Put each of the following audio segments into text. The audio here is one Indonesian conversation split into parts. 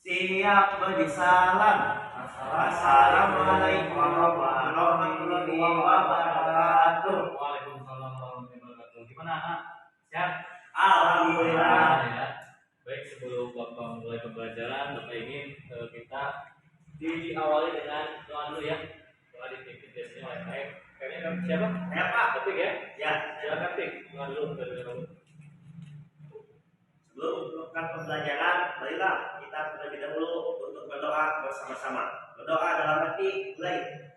Siap beri salam. Assalamualaikum warahmatullahi wabarakatuh. Waalaikumsalam warahmatullahi wabarakatuh. Gimana, Anak? Sehat? Alhamdulillah. Ya. Baik, sebelum Bapak mulai pembelajaran, Bapak ingin kita diawali dengan doa dulu ya. Doa dipimpin biasanya oleh Pak. Kayaknya siapa? Ya Pak. Ketik ya? Ya. Silakan Ketik. Doa dulu. Sebelum melakukan pembelajaran, marilah kita terlebih dahulu untuk berdoa bersama-sama. Berdoa dalam hati, mulai.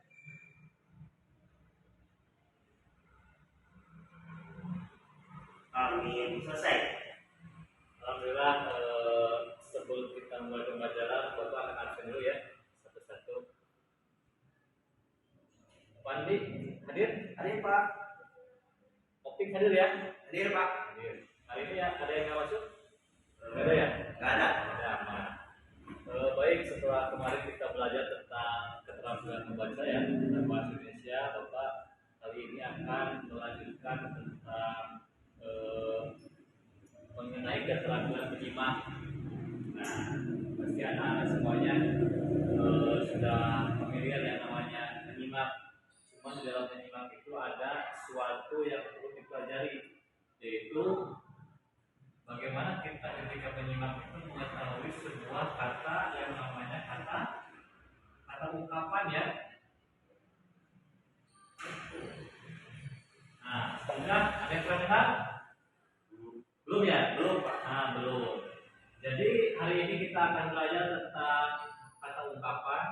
Amin. Selesai. Alhamdulillah, sebelum kita mulai pembelajaran, Bapak akan absen dulu ya. Satu-satu. Pandi, hadir? Hadir Pak. Opik hadir ya? Hadir Pak. Hadir. Hari ini ya, ada yang nggak masuk? Nggak ada ya? Nggak ada. Ada, aman. Baik, setelah kemarin kita belajar tentang keterampilan membaca ya, tentang bahasa Indonesia, Bapak kali ini akan melanjutkan tentang mengenai keterampilan menyimak. Nah, pasti anak-anak semuanya sudah familiar yang namanya menyimak. Cuma di dalam menyimak itu ada sesuatu yang perlu dipelajari, yaitu bagaimana kita ketika menyimak itu mengetahui sebuah kata yang namanya kata ungkapan ya. Nah, sudah ada yang pernah dengar? Belum ya? Belum Pak. Nah, belum. Jadi hari ini kita akan belajar tentang kata ungkapan,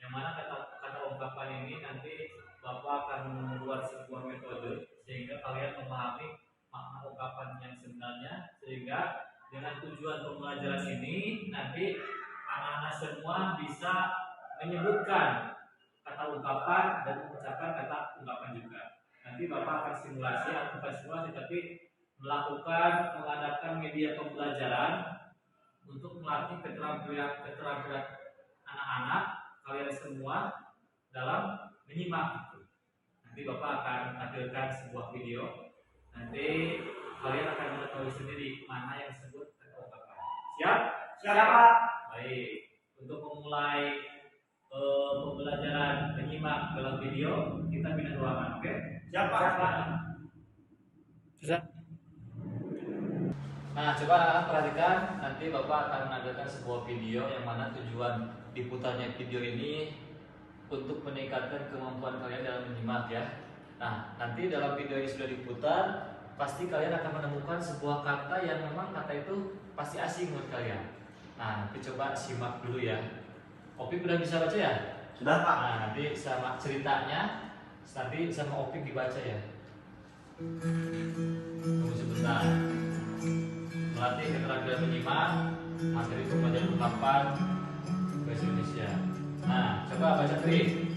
yang mana kata ungkapan ini nanti Bapak akan membuat sebuah metode sehingga kalian memahami makna ungkapan yang sebenarnya, sehingga dengan tujuan pembelajaran ini nanti anak-anak semua bisa menyebutkan kata ungkapan dan mengucapkan kata ungkapan juga. Nanti Bapak akan simulasi atau bukan simulasi tapi mengadakan media pembelajaran untuk melatih keterampilan anak-anak kalian semua dalam menyimak. Nanti Bapak akan tampilkan sebuah video. Nanti kalian akan mengetahui sendiri mana yang disebut kata ungkapan. Siap? Siap Pak. Baik. Untuk memulai pembelajaran menyimak dalam video, kita pindah ruangan, oke? Siap Pak. Bisa. Nah, coba anak-anak perhatikan, nanti Bapak akan menampilkan sebuah video yang mana tujuan diputarnya video ini untuk meningkatkan kemampuan kalian dalam menyimak ya. Nah, nanti dalam video ini sudah diputar, pasti kalian akan menemukan sebuah kata yang memang kata itu pasti asing menurut kalian. Nah, nanti coba simak dulu ya. Opik udah bisa baca ya? Sudah Pak. Nah, nanti sama ceritanya, nanti sama Opik dibaca ya. Tunggu sebentar. Melatih keterampilan menyimak, materi pembelajaran ungkapan bahasa Indonesia. Nah, coba baca Tri.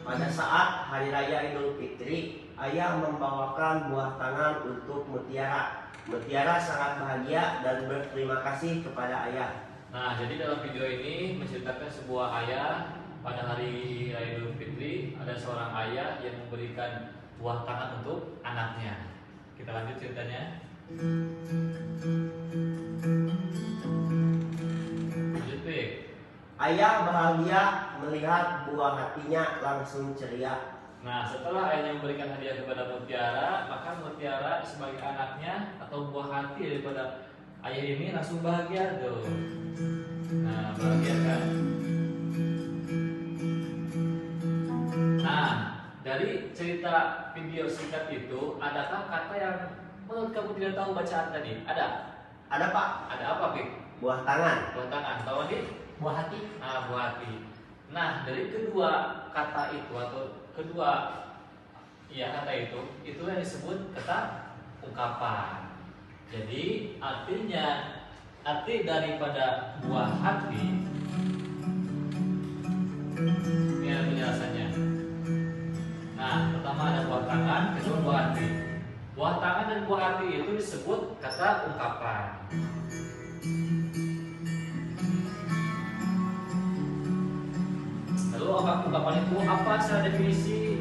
Pada saat Hari Raya Idul Fitri, ayah membawakan buah tangan untuk Mutiara. Mutiara sangat bahagia dan berterima kasih kepada ayah. Nah, jadi dalam video ini menceritakan sebuah ayah pada Hari Raya Idul Fitri, ada seorang ayah yang memberikan buah tangan untuk anaknya. Kita lanjut ceritanya. Lanjut, Pik. Ayah bahagia melihat buah hatinya langsung ceria. Nah, setelah ayahnya memberikan hadiah kepada Mutiara, maka Mutiara sebagai anaknya atau buah hati daripada ayah ini langsung bahagia tuh. Nah, bahagia kan? Nah, dari cerita video singkat itu, adakah kata yang menurut kamu tidak tahu bacaan tadi? Ada? Ada Pak, Ada apa, Pik? buah tangan. Buah tangan, tahu nih? Buah hati. Nah, buah hati. Nah, dari kedua kata itu atau kedua kata itu yang disebut kata ungkapan. Jadi arti daripada buah hati ini ada penjelasannya. Nah, pertama ada buah tangan, kedua buah hati. Buah tangan dan buah hati itu disebut kata ungkapan. Lalu ungkapan itu apa secara definisi?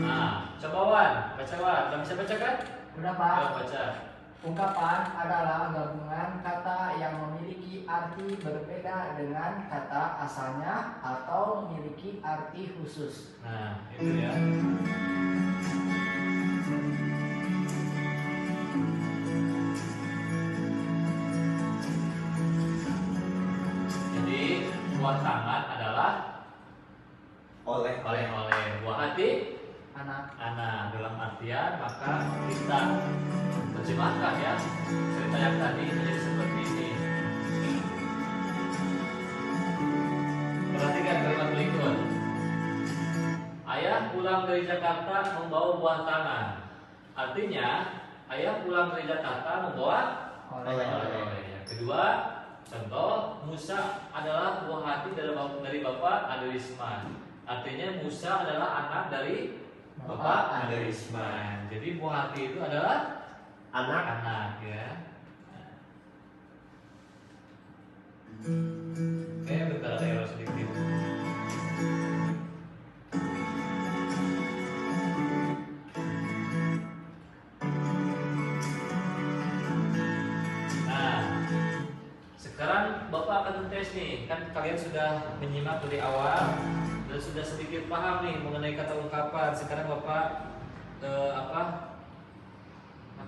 Nah, coba Wan, baca Wan. Udah bisa baca kan? Udah Pak. Ayo baca. Ungkapan adalah gabungan kata yang memiliki arti berbeda dengan kata asalnya atau memiliki arti khusus. Nah, itu ya. Jadi, buah tangan adalah oleh-oleh, buah hati Anak. dalam artian maka kita terjemahkan ya cerita yang tadi menjadi seperti ini. Perhatikan kalimat berikut. Ayah pulang dari Jakarta membawa buah tangan. Artinya ayah pulang dari Jakarta membawa oleh-oleh. Yang kedua, contoh Musa adalah buah hati dari Bapak Aderisman. Artinya Musa adalah anak dari Bapak Aderisman. Jadi buah hati itu adalah anak ya. Oke, bentar ada error sedikit. Nah, sekarang Bapak akan tes nih. Kan kalian sudah menyimak dari awal dan sudah sedikit paham nih mengenai kata ungkapan. Sekarang Bapak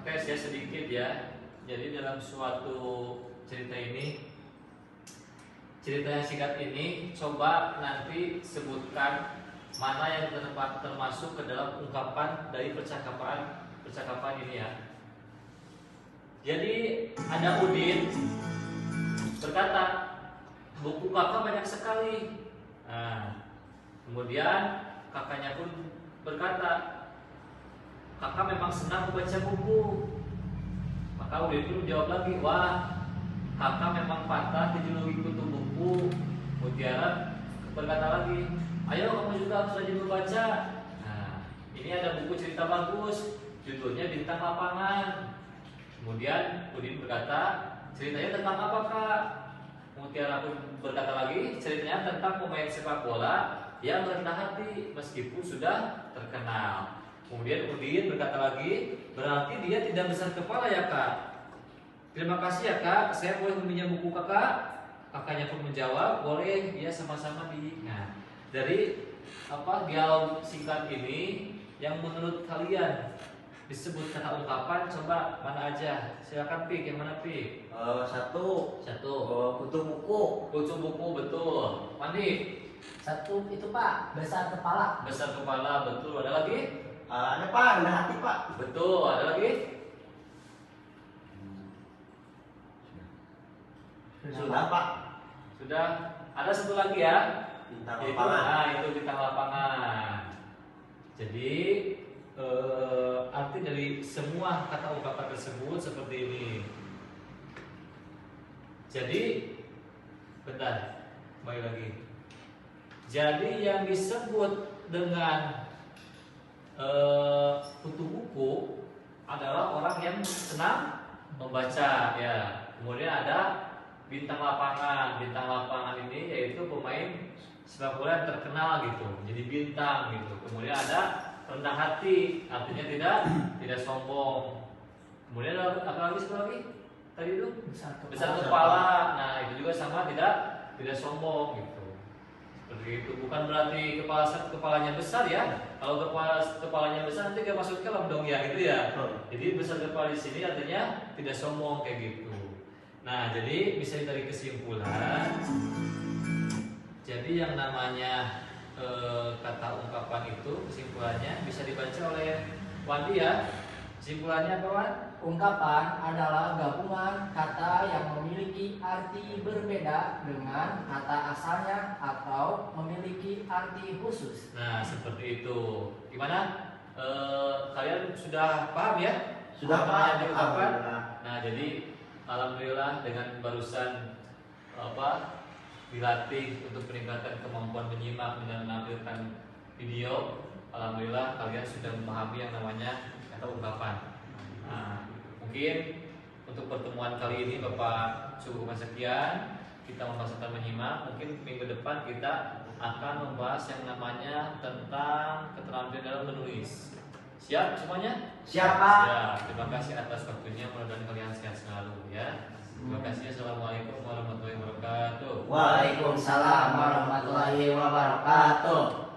tes ya sedikit ya. Jadi dalam suatu cerita ini, cerita yang singkat ini, coba nanti sebutkan mana yang termasuk ke dalam ungkapan dari percakapan ini ya. Jadi ada Udin berkata, buku kakak banyak sekali. Nah, kemudian kakaknya pun berkata, kakak memang senang membaca buku. Maka Udin pun menjawab lagi, wah, kakak memang patah dijuluki kutu buku. Mutiara berkata lagi, ayo kamu juga harus rajin membaca. Nah, ini ada buku cerita bagus, judulnya Bintang Lapangan. Kemudian Udin berkata, ceritanya tentang apa kak? Mutiara pun berkata lagi, ceritanya tentang pemain sepak bola yang rendah hati meskipun sudah terkenal. Kemudian Udin berkata lagi, berarti dia tidak besar kepala ya kak? Terima kasih ya kak, saya boleh meminjam buku kakak? Kakaknya pun menjawab, boleh, ya sama-sama di. Nah, dari dialog singkat ini yang menurut kalian disebut kata ungkapan, coba mana aja? Silakan Pik, yang mana Pik? Satu. Kutu buku. Kutu buku, betul. Mandi? Satu itu Pak, besar kepala. Besar kepala, betul. Ada lagi? Ada Pak, rendah hati Pak. Betul. Ada lagi? Sudah Pak. Sudah. Ada satu lagi ya? Bintang Yaitu, lapangan. itu bintang lapangan. Jadi arti dari semua kata ungkapan tersebut seperti ini. Jadi, bentar, kembali lagi. Jadi yang disebut dengan kutu buku adalah orang yang senang membaca ya. Kemudian ada bintang lapangan. Bintang lapangan ini yaitu pemain sepak bola yang terkenal gitu. Jadi bintang gitu. Kemudian ada rendah hati, artinya tidak sombong. Kemudian ada apa lagi satu lagi? Tadi itu besar kepala. Nah, itu juga sama tidak sombong gitu. Seperti itu. Bukan berarti kepalanya besar ya. Kalau kepalanya besar nanti gak masuk ke dalam dong ya gitu ya. Jadi besar kepala di sini artinya tidak sombong kayak gitu. Nah, jadi bisa ditarik kesimpulan. Jadi yang namanya kata ungkapan itu kesimpulannya bisa dibaca oleh Wandi ya. Kesimpulannya apa Wan? Ungkapan adalah gabungan kata yang memiliki arti berbeda dengan kata asalnya atau memiliki arti khusus. Nah, seperti itu. Gimana? Kalian sudah paham ya? Sudah Apa Pak. namanya ungkapan? Alhamdulillah. Nah, jadi alhamdulillah dengan barusan dilatih untuk peningkatan kemampuan menyimak dengan menampilkan video, alhamdulillah kalian sudah memahami yang namanya kata ungkapan. Nah, mungkin untuk pertemuan kali ini Bapak cukupkan sekian. Kita membahasakan menyimak. Mungkin minggu depan kita akan membahas yang namanya tentang keterampilan dalam menulis. Siap semuanya? Siapa? Siap. Terima kasih atas waktunya. Mudah-mudahan kalian sehat selalu ya. Terima kasih. Assalamualaikum warahmatullahi wabarakatuh. Waalaikumsalam warahmatullahi wabarakatuh.